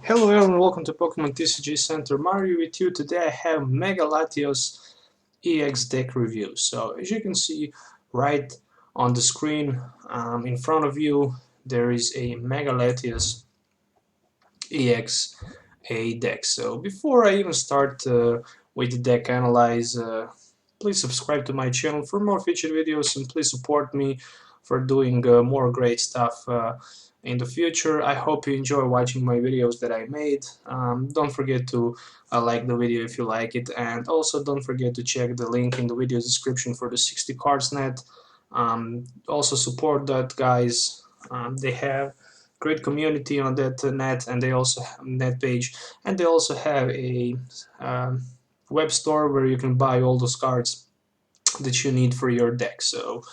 Hello everyone, welcome to Pokemon TCG Center. Mario with you. Today I have Mega Latios EX deck review. So as you can see right on the screen in front of you, there is a Mega Latios EX deck. So before I even start with the deck analyze, please subscribe to my channel for more featured videos and please support me for doing more great stuff in the future. I hope you enjoy watching my videos that I made. Don't forget to like the video if you like it, and also don't forget to check the link in the video description for the 60 cards net. Also support that, guys. They have great community on that net, and they also have net page, and they also have a web store where you can buy all those cards that you need for your deck. So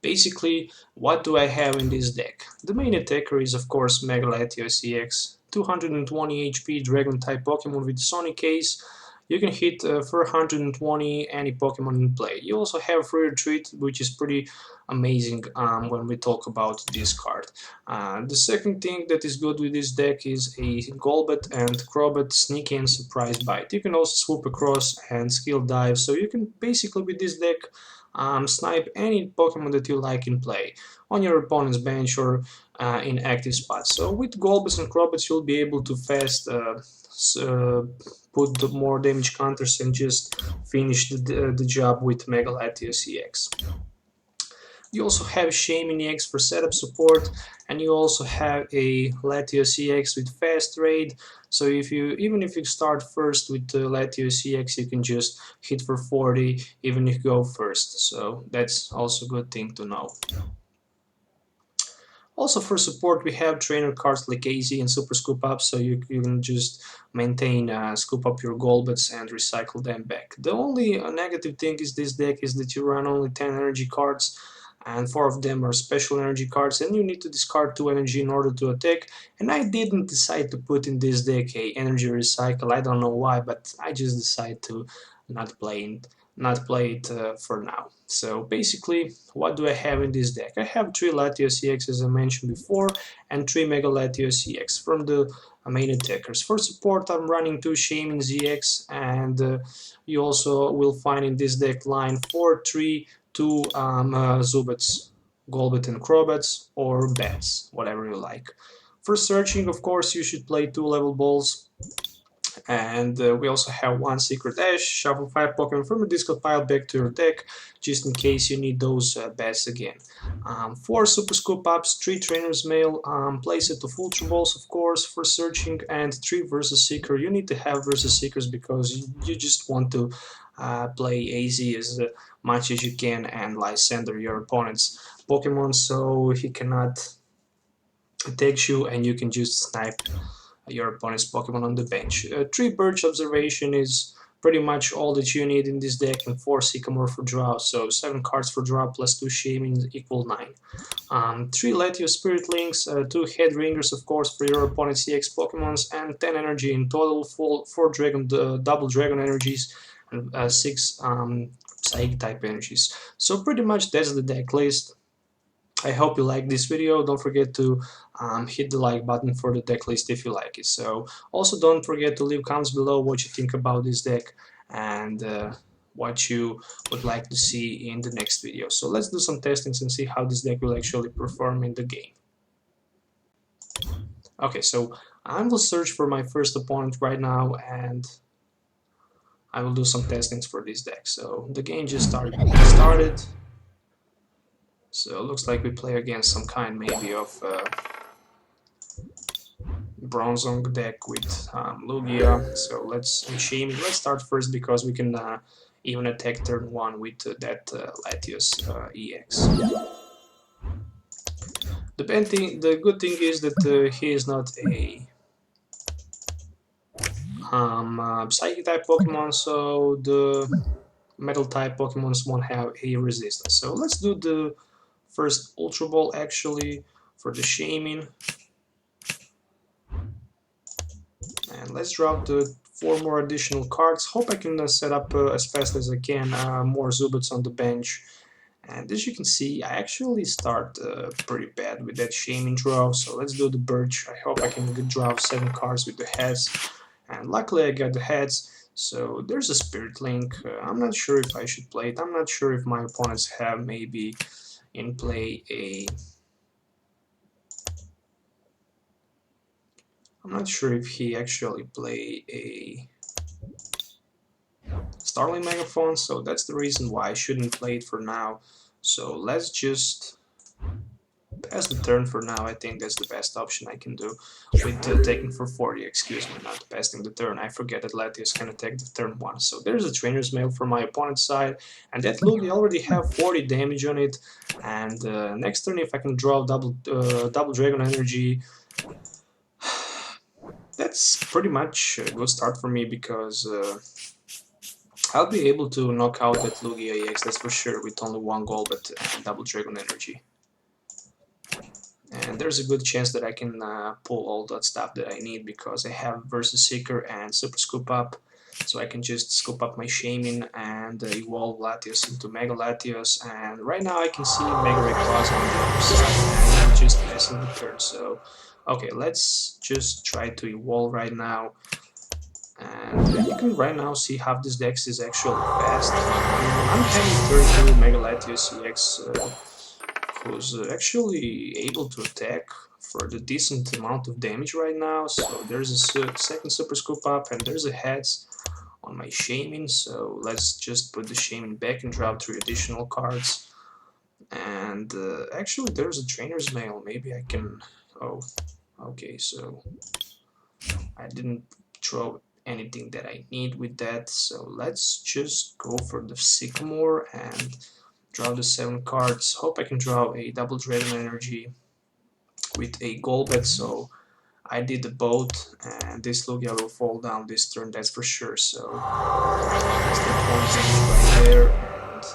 basically, what do I have in this deck? The main attacker is of course Mega Latios EX, 220 HP Dragon type Pokemon with Sonic Ace. You can hit for 120 any Pokemon in play. You also have Free Retreat, which is pretty amazing when we talk about this card. The second thing that is good with this deck is a Golbat and Crobat Sneaky and Surprise Bite. You can also swoop across and skill dive, so you can basically with this deck snipe any Pokemon that you like in play on your opponent's bench or in active spots. So with Golbats and Crobats you'll be able to fast put the more damage counters and just finish the job with Mega Latios EX. You also have Shaman EX for setup support, and you also have a Latios EX with fast raid. So even if you start first with Latios EX, you can just hit for 40 even if you go first. So that's also a good thing to know. Also for support we have trainer cards like AZ and Super Scoop Up, so you can just maintain scoop up your Golbats and recycle them back. The only negative thing is this deck is that you run only 10 energy cards, and 4 of them are special energy cards, and you need to discard 2 energy in order to attack. And I didn't decide to put in this deck a energy recycle. I don't know why, but I just decided to not play it for now. So basically, what do I have in this deck? I have 3 Latios EX as I mentioned before, and 3 Mega Latios EX from the main attackers. For support I'm running 2 Shaman EX, and you also will find in this deck line 4, 3, 2 Zubats, Golbat and Crobats, or Bats, whatever you like. For searching, of course, you should play 2 level balls, and we also have 1 Secret Ash, shuffle 5 Pokemon from the discard pile back to your deck, just in case you need those bats again. 4 Super Scoop Ups, 3 Trainer's Mail, place it of Ultra Balls, of course, for searching, and 3 Versus Seeker. You need to have Versus Seekers because you just want to play AZ as much as you can and Lysander your opponent's Pokemon so he cannot attack you and you can just snipe your opponent's Pokemon on the bench. 3 Birch Observation is pretty much all that you need in this deck, and 4 Sycamore for draw, so 7 cards for draw plus 2 Shaman equal 9. 3 Latios Spirit Links, 2 Head Ringers of course for your opponent's EX Pokemons, and 10 energy in total, 4 double Dragon energies, and 6 Psychic type energies. So pretty much that's the deck list. I hope you like this video. Don't forget to hit the like button for the deck list if you like it. So also don't forget to leave comments below what you think about this deck and what you would like to see in the next video. So let's do some testings and see how this deck will actually perform in the game. Okay, so I will search for my first opponent right now and I will do some testings for this deck. So the game just started. So it looks like we play against some kind maybe of Bronzong deck with Lugia. So let's start first because we can even attack turn 1 with that Latios EX. The good thing is that he is not a Psychic type Pokemon, so the Metal type Pokemons won't have a resistance. So let's do the first Ultra Ball actually for the Shaman. And let's drop the 4 more additional cards. Hope I can set up as fast as I can more Zubats on the bench And as you can see, I actually start pretty bad with that Shaming draw, so let's do the Birch. I hope I can draw 7 cards with the heads, and luckily I got the heads. So there's a Spirit Link. I'm not sure if I should play it. I'm not sure if my opponents have maybe in play a... I'm not sure if he actually play a Starling Megaphone, so that's the reason why I shouldn't play it for now. So let's just pass the turn for now. I think that's the best option I can do with taking for 40, excuse me, not passing the turn. I forget that Latios can attack the turn 1. So there's a Trainer's Mail for my opponent's side, and that Lugia already have 40 damage on it, and next turn if I can draw double Dragon Energy, that's pretty much a good start for me, because I'll be able to knock out that Lugia EX, that's for sure, with only 1 goal, but double Dragon Energy. And there's a good chance that I can pull all that stuff that I need, because I have Versus Seeker and Super Scoop Up, so I can just scoop up my Shaman and evolve Latios into Mega Latios, and right now I can see Mega Rayquaza on the other side, and I'm just passing the turn. So okay, let's just try to evolve right now, and you can right now see how this deck is actually fast. I'm having turn 2 Mega Latios EX, who's actually able to attack for the decent amount of damage right now. So there's a second Super Scoop Up, and there's a heads on my Shaman, so let's just put the Shaman back and drop 3 additional cards. And actually there's a Trainer's Mail, maybe I can... oh, okay, so I didn't throw anything that I need with that, so let's just go for the Sycamore and draw the 7 cards. Hope I can draw a double Dragon Energy with a Golbat, so I did the boat, and this Lugia will fall down this turn, that's for sure. So that's the 20 damage right there, and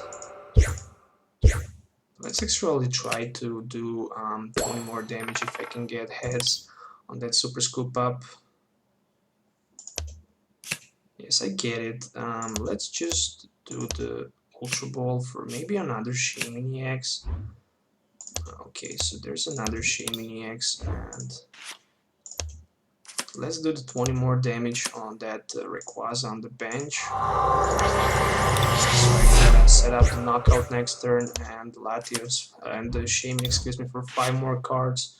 let's actually try to do 20 more damage if I can get heads on that Super Scoop Up. Yes, I get it. Let's just do the Ultra Ball for maybe another Shaman EX. Okay, so there's another Shaman EX, and let's do the 20 more damage on that Rayquaza on the bench. So I can set up the knockout next turn, and Latios and the Shaman, excuse me, for 5 more cards.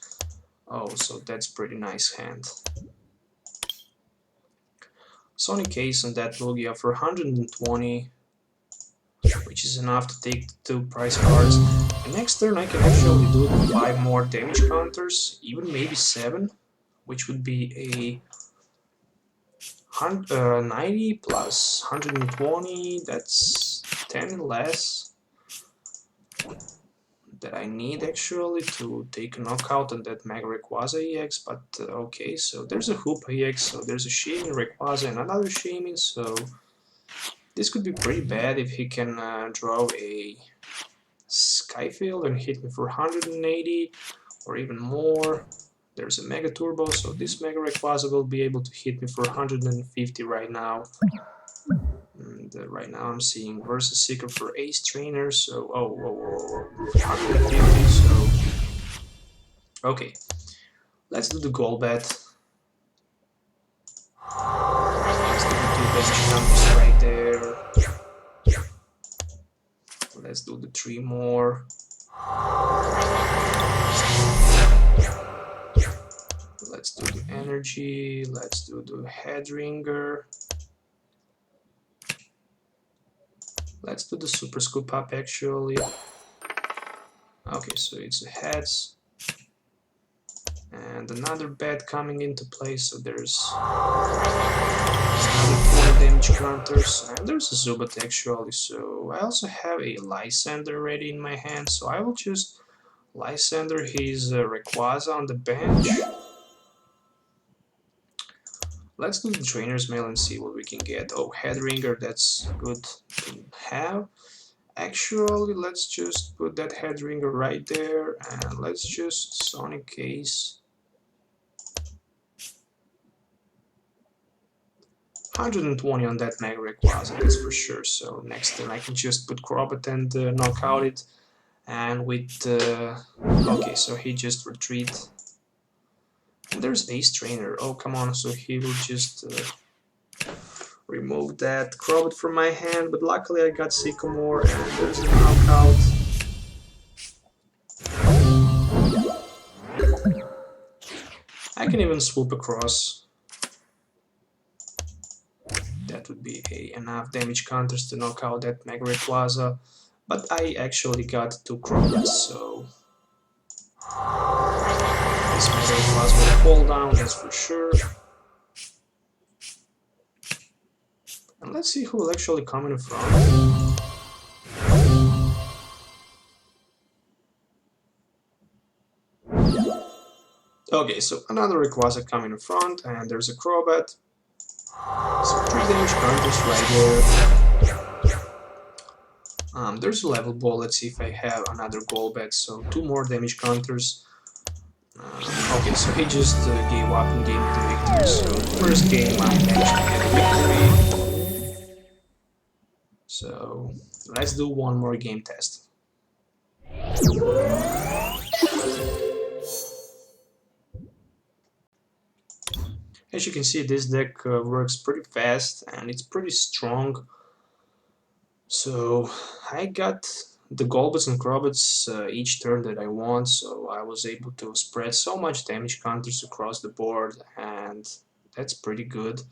Oh, so that's pretty nice hand. Sonic Case on that Lugia for 120, which is enough to take 2 prize cards. And next turn I can actually do 5 more damage counters, even maybe 7, which would be a 90 plus 120, that's 10 less that I need actually to take a knockout on that Mega Rayquaza EX, but okay, so there's a Hoop EX, so there's a Shaman Rayquaza and another Shaman, so this could be pretty bad if he can draw a Skyfield and hit me for 180 or even more. There's a Mega Turbo, so this Mega Rayquaza will be able to hit me for 150 right now. And right now I'm seeing Versus Seeker for Ace Trainer, so 150, so okay, let's do the Golbat. Let's do the 2 damage counters right there. Let's do the 3 more. Let's do the energy, let's do the Headringer. Let's do the Super Scoop Up actually. Okay, so it's a heads. And another bat coming into play, so there's another 20 damage counters. And there's a Zubat actually, so I also have a Lysander ready in my hand, so I will just Lysander his Rayquaza on the bench. Let's do the Trainer's Mail and see what we can get. Oh, Headringer, that's good to have. Actually, let's just put that Headringer right there, and let's just Sonic Case. 120 on that Mega Rayquaza, that's for sure. So next turn I can just put Crobat and knock out it. And with okay, so he just retreat. And there's Ace Trainer. Oh, come on, so he will just remove that Crobat from my hand, but luckily I got Sycamore and there's a knockout. I can even swoop across. That would be enough damage counters to knock out that Mega Rayquaza, but I actually got 2 Crobats, so this Mega Rayquaza will fall down, that's for sure. And let's see who will actually come in front. Okay, so another Rayquaza coming in front, and there's a Crobat. So 3 damage counters right there. There's a level ball. Let's see if I have another Golbat. So 2 more damage counters. Okay, so he just gave up and gave me the victory. So first game I managed to get a victory. So let's do one more game test. As you can see, this deck works pretty fast and it's pretty strong. So I got the Golbats and Crobats each turn that I want, so I was able to spread so much damage counters across the board, and that's pretty good,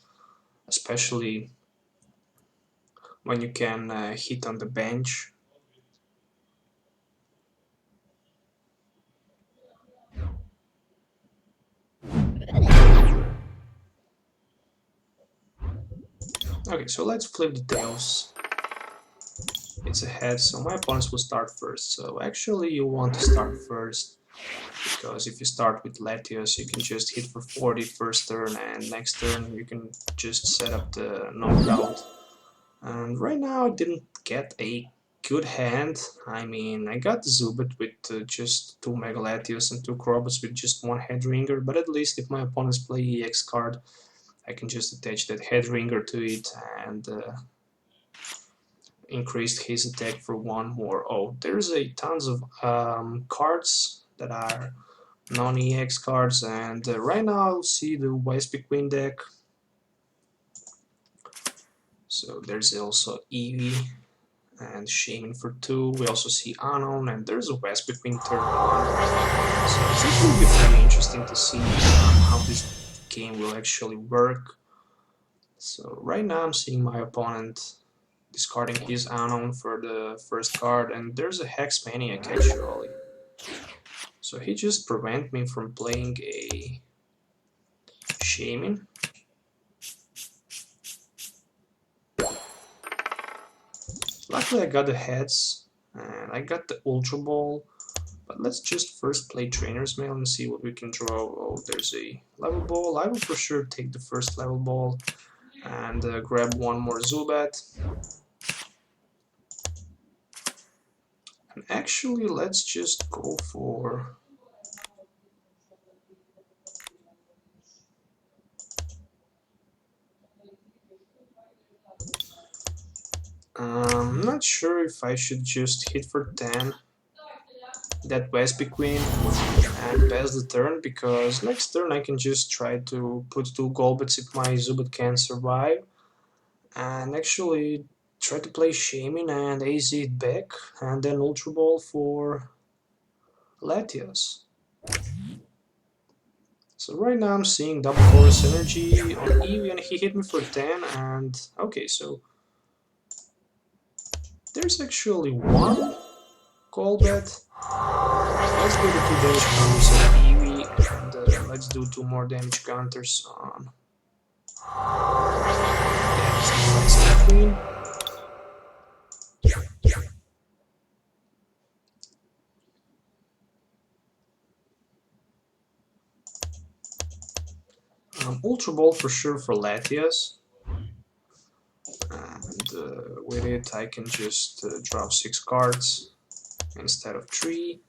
especially when you can hit on the bench. Okay, so let's flip the tails. It's a head, so my opponents will start first. So actually you want to start first, because if you start with Latios, you can just hit for 40 first turn, and next turn you can just set up the knockout. And right now I didn't get a good hand. I mean, I got Zubat with just 2 Mega Latios and 2 Crobats with just 1 Headringer, but at least if my opponents play EX card, I can just attach that Headringer to it and increase his attack for 1 more. Oh, there's a tons of cards that are non-EX cards, and right now I'll see the Wesby Queen deck. So there's also Eevee and Shaman for 2. We also see Unknown, and there's a Wesby Queen turn 1. So it will be pretty interesting to see how this game will actually work. So right now I'm seeing my opponent discarding his Unknown for the first card, and there's a Hex Maniac actually. So he just prevented me from playing a Shaman. Luckily I got the heads, and I got the Ultra Ball, but let's just first play Trainer's Mail and see what we can draw. Oh, there's a level ball. I will for sure take the first level ball and grab 1 more Zubat. And actually, let's just go for... I'm not sure if I should just hit for 10 that Wesby Queen and pass the turn, because next turn I can just try to put 2 Golbats if my Zubat can survive, and actually try to play Shaman and AZ it back, and then Ultra Ball for Latios. So right now I'm seeing double Chorus Energy on Eevee, and he hit me for 10, and okay, so there's actually 1 Golbat. Let's do the 2 damage counters on Eevee, and let's do 2 more damage counters on Wesby Queen. Ultra Ball for sure for Latias, and with it I can just drop 6 cards instead of 3.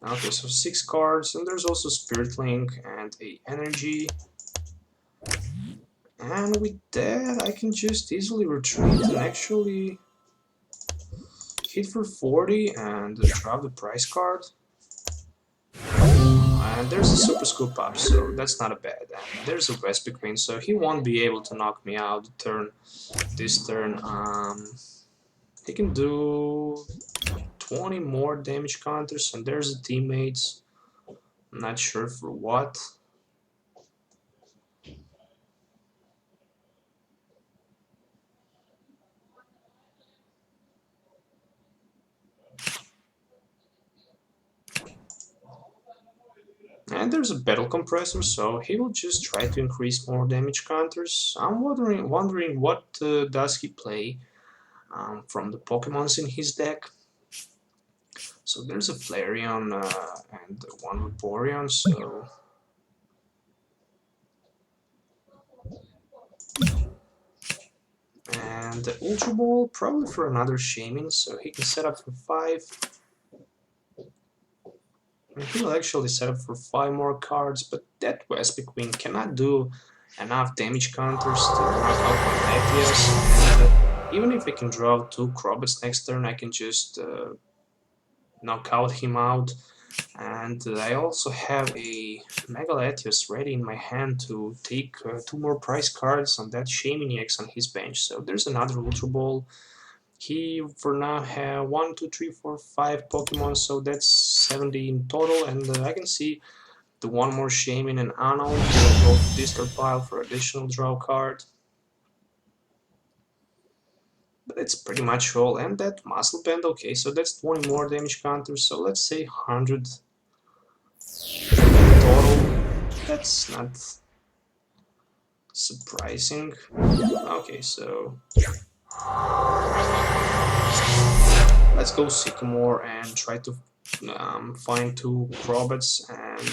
Okay, so 6 cards, and there's also Spirit Link and a Energy. And with that I can just easily retreat and actually hit for 40 and drop the prize card. And there's a super scoop up, so that's not a bad. And there's a Vespi Queen, so he won't be able to knock me out this turn. He can do 20 more damage counters, and there's a teammates. I'm not sure for what. And there's a battle compressor, so he will just try to increase more damage counters. I'm wondering what does he play from the Pokemons in his deck. So there's a Flareon and one Vaporeon, so... And the Ultra Ball, probably for another Shaman, so he can set up for 5. And he'll actually set up for 5 more cards, but that Vespi Queen cannot do enough damage counters to knock out my Latios. And even if I can draw 2 Crobats next turn, I can just knock out him out. And I also have a Mega Latios ready in my hand to take 2 more prize cards on that Shaman EX on his bench. So there's another Ultra Ball. He for now have 1, 2, 3, 4, 5 Pokemon, so that's 70 in total. And I can see the one more Shaman and Unknown will go to discard pile for additional draw card. But that's pretty much all. And that Muscle Band, okay, so that's 20 more damage counters, so let's say 100 total. That's not surprising. Okay, so let's go Sycamore and try to find 2 Crobats, and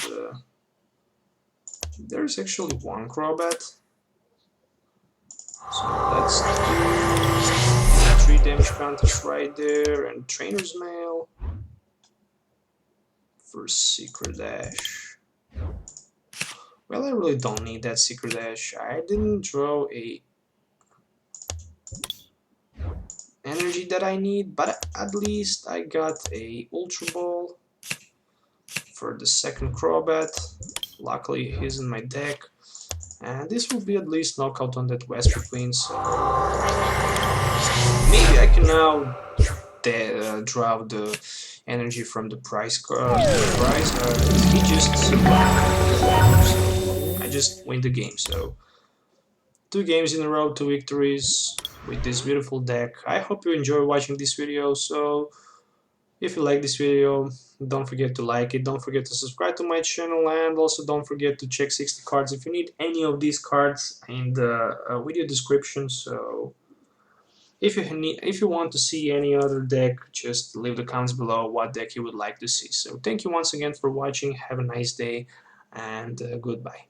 there's actually 1 Crobat. So let's do 3 damage counters right there, and Trainer's Mail for Secret Dash. Well, I really don't need that Secret Dash. I didn't draw a energy that I need, but at least I got a Ultra Ball for the second Crobat. Luckily he's in my deck, and this will be at least knockout on that Vespi Queen, so maybe I can now draw the energy from the prize card. He just survived, so I just win the game. So 2 games in a row, 2 victories with this beautiful deck. I hope you enjoy watching this video. So if you like this video, don't forget to like it, don't forget to subscribe to my channel, and also don't forget to check 60 cards if you need any of these cards in the video description. So if you want to see any other deck, just leave the comments below what deck you would like to see. So thank you once again for watching, have a nice day, and goodbye.